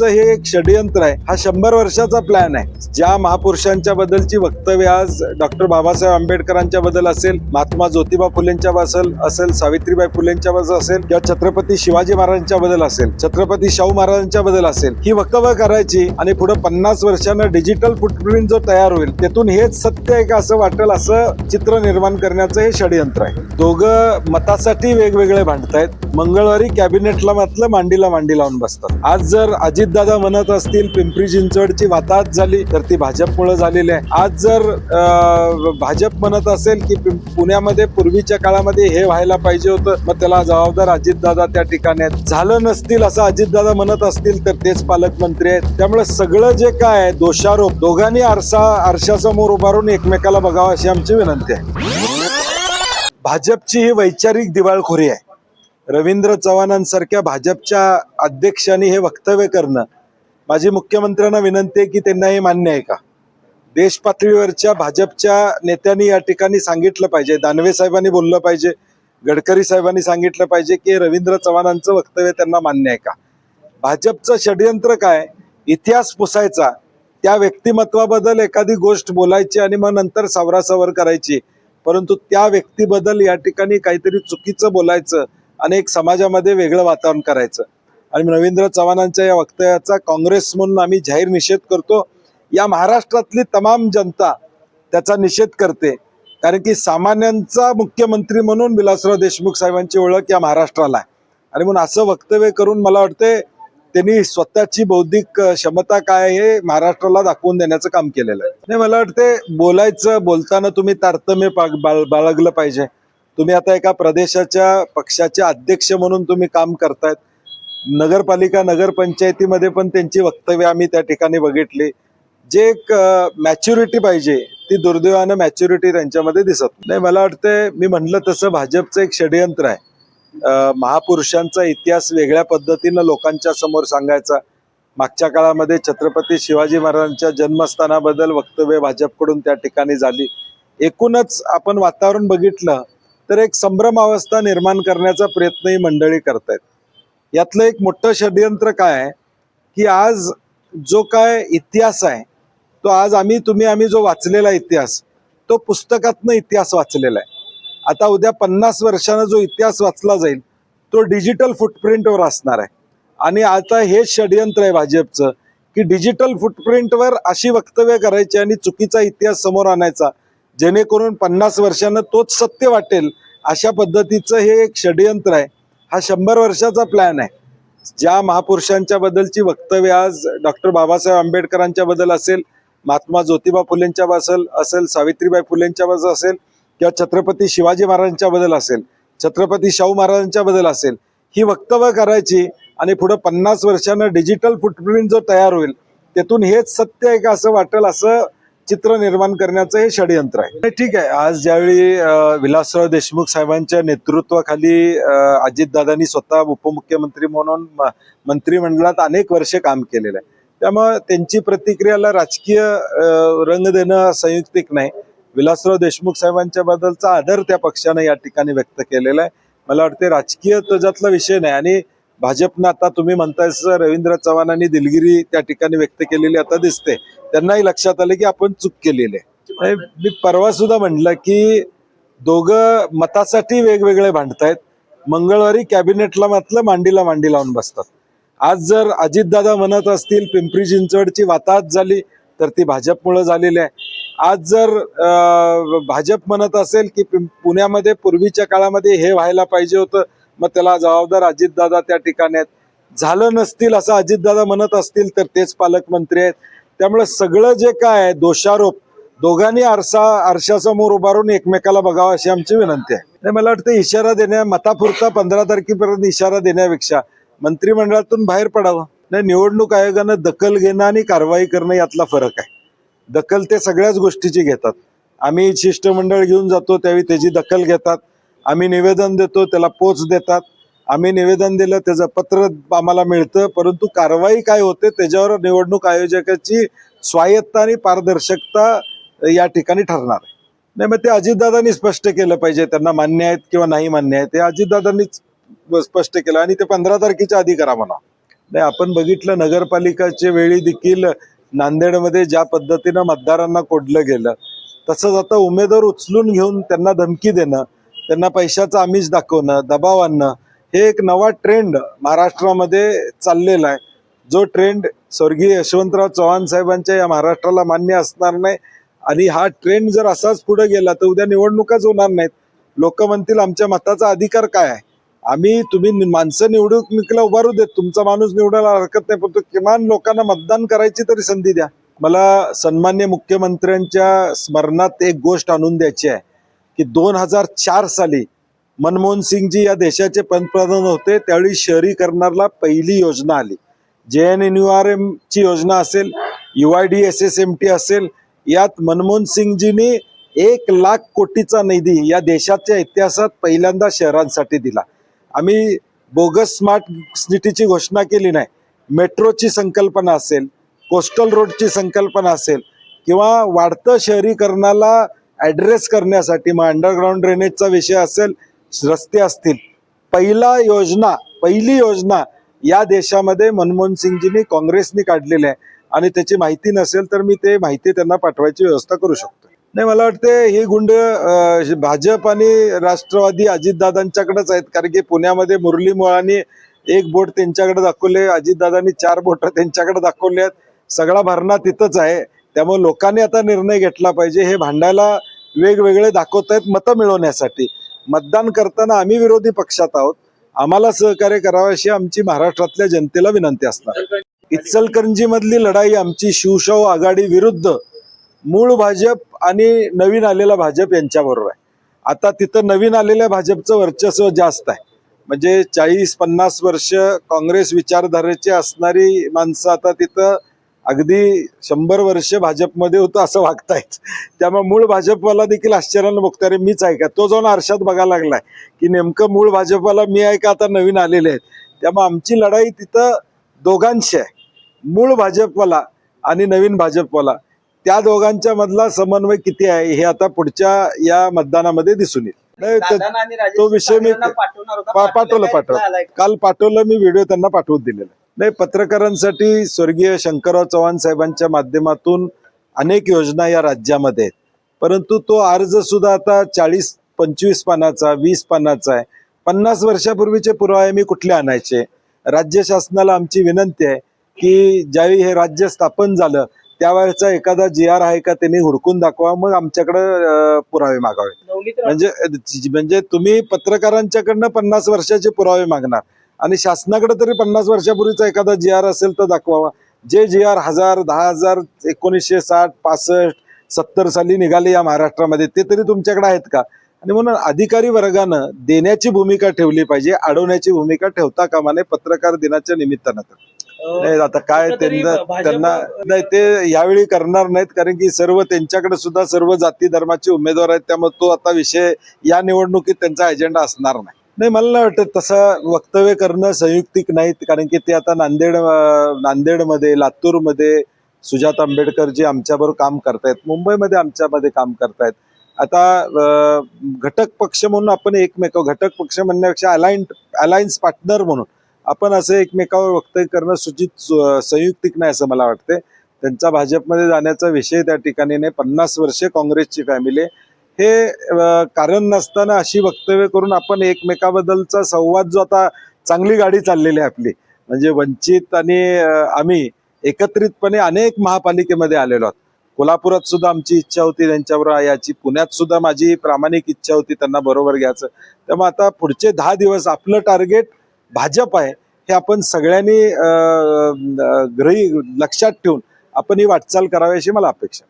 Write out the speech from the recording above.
पद्धतीचं हे एक षडयंत्र आहे, हा 100 वर्षाचा प्लॅन आहे. ज्या महापुरुषांच्या बद्दलची वक्तव्य आज डॉक्टर बाबासाहेब आंबेडकरांच्या बद्दल असेल, महात्मा ज्योतिबा फुलेंच्या असेल, सावित्रीबाई फुलेंच्या बद्दल असेल किंवा छत्रपती शिवाजी महाराजांच्या बद्दल असेल, छत्रपती शाहू महाराजांच्या बद्दल असेल, ही वक्तव्य करायची आणि पुढे 50 वर्षांना डिजिटल फुटप्रिंट जो तयार होईल त्यातून हेच सत्य आहे का असं वाटेल असं चित्र निर्माण करण्याचं हे षडयंत्र आहे. दोघं मतासाठी वेगवेगळे भांडतायत. मंगळवारी कॅबिनेटला म्हटलं मांडीला मांडी लावून बसतात. आज जर अजितदादा म्हणत असतील पिंपरी चिंचवडची वाताहत झाली तर ती भाजपमुळे झालेली आहे. आज जर भाजप म्हणत असेल की पुण्यामध्ये पूर्वीच्या काळामध्ये हे व्हायला पाहिजे होतं, मग त्याला जबाबदार अजितदादा त्या ठिकाणी आहेत. झालं नसतील असं अजितदादा म्हणत असतील तर तेच पालकमंत्री आहेत. त्यामुळे सगळं जे काय आहे दोषारोप दोघांनी आरशासमोर उभारून एकमेकाला बघावं अशी आमची विनंती आहे. भाजपची ही वैचारिक दिवाळखोरी आहे. रवींद्र चव्हाणांसारख्या भाजपच्या अध्यक्षांनी हे वक्तव्य करणं, माझी मुख्यमंत्र्यांना विनंती आहे की त्यांना हे मान्य आहे का? देश पातळीवरच्या भाजपच्या नेत्यांनी या ठिकाणी सांगितलं पाहिजे, दानवे साहेबांनी बोललं पाहिजे, गडकरी साहेबांनी सांगितलं पाहिजे की रवींद्र चव्हाणांचं वक्तव्य त्यांना मान्य आहे का? भाजपचं षडयंत्र काय? इतिहास पुसायचा, त्या व्यक्तिमत्वाबद्दल एखादी गोष्ट बोलायची आणि मग नंतर सावरासावर करायची, परंतु त्या व्यक्तीबद्दल या ठिकाणी काहीतरी चुकीचं बोलायचं आणि एक समाजामध्ये वेगळं वातावरण करायचं. आणि रवींद्र चव्हाणांच्या या वक्तव्याचा काँग्रेस म्हणून आम्ही जाहीर निषेध करतो. या महाराष्ट्रातली तमाम जनता त्याचा निषेध करते, कारण की सामान्यांचा मुख्यमंत्री म्हणून विलासराव देशमुख साहेबांची ओळख या महाराष्ट्राला आहे. आणि म्हणून असं वक्तव्य करून मला वाटते त्यांनी स्वतःची बौद्धिक क्षमता काय हे महाराष्ट्राला दाखवून देण्याचं काम केलेलं आहे. नाही, मला वाटते बोलताना तुम्ही तारतम्य बाळगलं पाहिजे. तुम्ही आता एका प्रदेशाच्या पक्षाचे अध्यक्ष म्हणून तुम्ही काम करतायत. नगरपालिका नगरपंचायतीमध्ये पण त्यांची वक्तव्य आम्ही त्या ठिकाणी बघितली. जे एक मॅच्युरिटी पाहिजे ती दुर्दैवानं मॅच्युरिटी त्यांच्यामध्ये दिसत नाही. मला वाटतं मी म्हणलं तसं भाजपचं एक षडयंत्र आहे. महापुरुषांचा इतिहास वेगळ्या पद्धतीनं लोकांच्या समोर सांगायचा. मागच्या काळामध्ये छत्रपती शिवाजी महाराजांच्या जन्मस्थानाबद्दल वक्तव्य भाजपकडून त्या ठिकाणी झाली. एकूणच आपण वातावरण बघितलं तर एक संभ्रम अवस्था निर्माण करण्याचा प्रयत्न ही मंडळी करतायत. यातलं एक मोठं षडयंत्र काय आहे की आज जो काय इतिहास आहे तो आज आम्ही जो वाचलेला इतिहास तो पुस्तकातनं इतिहास वाचलेला आहे. आता उद्या 50 वर्षानं जो इतिहास वाचला जाईल तो डिजिटल फुटप्रिंटवर असणार आहे. आणि आता हे षडयंत्र आहे भाजपचं की डिजिटल फुटप्रिंटवर अशी वक्तव्य करायची आणि चुकीचा इतिहास समोर आणायचा, जेणेकरून 50 वर्षानं तोच सत्य वाटेल अशा पद्धतीचं हे एक षडयंत्र आहे. हा 100 वर्षाचा प्लॅन आहे. ज्या महापुरुषांच्या बद्दलची वक्तव्य आज डॉक्टर बाबासाहेब आंबेडकरांच्या बद्दल असेल, महात्मा ज्योतिबा फुलेंच्या असेल, सावित्रीबाई फुलेंच्या बद्दल असेल किंवा छत्रपती शिवाजी महाराजांच्या बद्दल असेल, छत्रपती शाहू महाराजांच्या बद्दल असेल, ही वक्तव्य करायची आणि पुढे 50 वर्षांना डिजिटल फुटप्रिंट जो तयार होईल त्यातून हेच सत्य आहे का असं वाटेल असं चित्र निर्माण करण्याचं हे षडयंत्र आहे. ठीक आहे, आज ज्यावेळी विलासराव देशमुख साहेबांच्या नेतृत्वाखाली अजितदादांनी स्वतः उपमुख्यमंत्री म्हणून मंत्रिमंडळात अनेक वर्षे काम केलेलं आहे, त्यामुळे त्यांची प्रतिक्रियाला राजकीय रंग देणं संयुक्तिक नाही. विलासराव देशमुख साहेबांच्या बद्दलचा आदर त्या पक्षानं या ठिकाणी व्यक्त केलेला आहे. मला वाटते राजकीय त्याच्यातला विषय नाही. आणि भाजपनं आता तुम्ही म्हणताय रवींद्र चव्हाणांनी दिलगिरी त्या ठिकाणी व्यक्त केलेली आता दिसते. त्यांनाही लक्षात आलं की आपण चूक केलेली आहे. मी परवा सुद्धा म्हणलं की दोघं मतासाठी वेगवेगळे भांडतायत. मंगळवारी कॅबिनेटला म्हटलं मांडीला मांडी लावून बसतात. आज जर अजितदादा म्हणत असतील पिंपरी चिंचवडची वाताहत झाली तर ती भाजपमुळे झालेली आहे. आज जर भाजप म्हणत असेल की पुण्यामध्ये पूर्वीच्या काळामध्ये हे व्हायला पाहिजे होतं, मग त्याला जबाबदार अजितदादा त्या ठिकाणी आहेत. झालं नसतील असं अजितदादा म्हणत असतील तर तेच पालकमंत्री आहेत. त्यामुळे सगळं जे काय आहे दोषारोप दोघांनी आरशासमोर उभारून एकमेकाला बघावं अशी आमची विनंती आहे. मला वाटतं मतापुरता 15 तारखेपर्यंत इशारा देण्यापेक्षा मंत्रिमंडळातून बाहेर पडावं. नाही, निवडणूक आयोगानं दखल घेणं आणि कारवाई करणं यातला फरक आहे. दखल ते सगळ्याच गोष्टीची घेतात. आम्ही शिष्टमंडळ घेऊन जातो त्यावेळी त्याची दखल घेतात. आम्ही निवेदन देतो त्याला पोच देतात. आम्ही निवेदन दिलं त्याचं पत्र आम्हाला मिळतं, परंतु कारवाई काय होते त्याच्यावर निवडणूक आयोजकाची स्वायत्ता आणि पारदर्शकता या ठिकाणी ठरणार आहे. नाही, मग ते अजितदादांनी स्पष्ट केलं पाहिजे. त्यांना मान्य आहेत किंवा नाही मान्य आहेत ते अजितदादांनीच स्पष्ट केलं आणि ते 15 तारखेच्या आधी करा म्हणा. नाही, आपण बघितलं नगरपालिकाच्या वेळी देखील नांदेडमध्ये ज्या पद्धतीनं मतदारांना कोडलं गेलं, तसंच आता उमेदवार उचलून घेऊन त्यांना धमकी देणं, त्यांना पैशाचं आमिष दाखवणं, दबाव आणणं, हे एक नवा ट्रेंड महाराष्ट्रामध्ये चाललेला आहे. जो ट्रेंड स्वर्गीय यशवंतराव चव्हाण साहेबांच्या या महाराष्ट्राला मान्य असणार नाही. आणि हा ट्रेंड जर असाच पुढे गेला तर उद्या निवडणुकाच होणार नाहीत. लोक म्हणतील आमच्या मताचा अधिकार काय आहे, तुम्ही माणसं निवडणुकीला उभारू देत, तुमचा माणूस निवडायला हरकत नाही, पण किमान लोकांना मतदान करायची तरी संधी द्या. मला सन्मान्य मुख्यमंत्र्यांच्या स्मरणात एक गोष्ट आणून द्यायची आहे की 2004 साली मनमोहन सिंगजी या देशाचे पंतप्रधान होते, त्यावेळी शहरीकरणाला पहिली योजना आली. JNNURM ची योजना असेल, UIDSSMT असेल, यात मनमोहन सिंगजींनी 1,00,000 कोटीचा निधी या देशाच्या इतिहासात पहिल्यांदा शहरांसाठी दिला. आम्ही बोगस स्मार्ट सिटीची घोषणा केली नाही. मेट्रोची संकल्पना असेल, कोस्टल रोडची संकल्पना असेल, किंवा वाढतं शहरीकरणाला ॲड्रेस करण्यासाठी मग अंडरग्राऊंड ड्रेनेजचा विषय असेल, रस्ते असतील, पहिली योजना या देशामध्ये मनमोहन सिंगजींनी काँग्रेसनी काढलेली आहे. आणि त्याची माहिती नसेल तर मी ते माहिती त्यांना पाठवायची व्यवस्था करू शकतो. नाही, मला वाटते ही गुंड भाजप आणि राष्ट्रवादी अजितदादांच्याकडेच आहेत. कारण की पुण्यामध्ये मुरली मोळांनी एक बोट त्यांच्याकडे दाखवले, अजितदादांनी 4 बोट त्यांच्याकडे दाखवले आहेत. सगळा भरणा तिथंच आहे. त्यामुळे लोकांनी आता निर्णय घेतला पाहिजे. हे भांडायला वेगवेगळे दाखवत आहेत मतं मिळवण्यासाठी. मतदान करताना आम्ही विरोधी पक्षात आहोत, आम्हाला सहकार्य करावं अशी आमची महाराष्ट्रातल्या जनतेला विनंती असणार. इचलकरंजी मधली लढाई आमची शिवशाहू आघाडी विरुद्ध मूळ भाजप आणि नवीन आलेला भाजप यांच्याबरोबर आहे. आता तिथं नवीन आलेल्या भाजपचं वर्चस्व जास्त आहे. म्हणजे 40-50 वर्ष काँग्रेस विचारधारेची असणारी माणसं आता तिथं अगदी 100 वर्ष भाजपमध्ये होतं असं वागतायत. त्यामुळे मूळ भाजपवाला देखील आश्चर्यानं बघतो, अरे मीच आहे का? तो जाऊन आरशात बघायला लागलाय की नेमकं मूळ भाजपवाला मी आहे का आता नवीन आलेले आहेत. त्यामुळे आमची लढाई तिथं दोघांशी आहे, मूळ भाजपवाला आणि नवीन भाजपवाला. त्या दोघांच्या मधला समन्वय किती आहे हे आता पुढच्या या मतदानामध्ये दिसून येईल. तो विषय मी पाठवलं काल पाठवलं, मी व्हिडिओ त्यांना पाठवून दिलेला. नाही, पत्रकारांसाठी स्वर्गीय शंकरराव चव्हाण साहेबांच्या माध्यमातून अनेक योजना या राज्यामध्ये आहेत, परंतु तो अर्ज सुद्धा आता 40-25 पानाचा, 20 पानाचा आहे. 50 वर्षापूर्वीचे पुरावे मी कुठले आणायचे? राज्य शासनाला आमची विनंती आहे की ज्यावेळी हे राज्य स्थापन झालं त्यावेळेचा एखादा GR आहे का त्यांनी हुडकून दाखवा, मग आमच्याकडे पुरावे मागावे. म्हणजे तुम्ही पत्रकारांच्याकडनं 50 वर्षाचे पुरावे मागणार आणि शासनाकडे तरी 50 वर्षापूर्वीचा एखादा GR असेल तर दाखवावा. जे GR 1000, 10,000, 1960, 65, 70 साली निघाले या महाराष्ट्रामध्ये, ते तरी तुमच्याकडे आहेत का? आणि म्हणून अधिकारी वर्गानं देण्याची भूमिका ठेवली पाहिजे, अडवण्याची भूमिका ठेवता कामा नये पत्रकार दिनाच्या निमित्तानं. नाही, आता काय त्यांना नाही, ते यावेळी करणार नाहीत, कारण की सर्व त्यांच्याकडे सुद्धा सर्व जाती धर्माचे उमेदवार आहेत. त्यामुळे तो आता विषय या निवडणुकीत त्यांचा एजेंडा असणार नाही. नाही, मला नाही वाटत तसं वक्तव्य करणं संयुक्तिक नाहीत, कारण की ते आता नांदेडमध्ये, लातूरमध्ये सुजाता आंबेडकरजी आमच्याबरोबर काम करतायत, मुंबईमध्ये आमच्यामध्ये काम करतायत. आता घटक पक्ष म्हणून आपण घटक पक्ष म्हणण्यापेक्षा अलायन्स पार्टनर म्हणून आपण असं एकमेकावर वक्तव्य करणं संयुक्तिक नाही असं मला वाटते. त्यांचा भाजपमध्ये जाण्याचा विषय त्या ठिकाणी नाही. 50 वर्षे काँग्रेसची फॅमिली, हे कारण नसताना अशी वक्तव्य करून आपण एकमेकाबद्दलचा संवाद जो आता चांगली गाडी चाललेली आहे आपली, म्हणजे वंचित आणि आम्ही एकत्रितपणे अनेक महापालिकेमध्ये आलेलो आहोत. कोल्हापुरात सुद्धा आमची इच्छा होती त्यांच्याबरोबर याची, पुण्यात सुद्धा माझी प्रामाणिक इच्छा होती त्यांना बरोबर घ्यायचं. त्यामुळे आता पुढचे 10 दिवस आपलं टार्गेट भाजप आहे हे आपण सगळ्यांनी लक्षात ठेवून आपण ही वाटचाल करावी अशी मला अपेक्षा.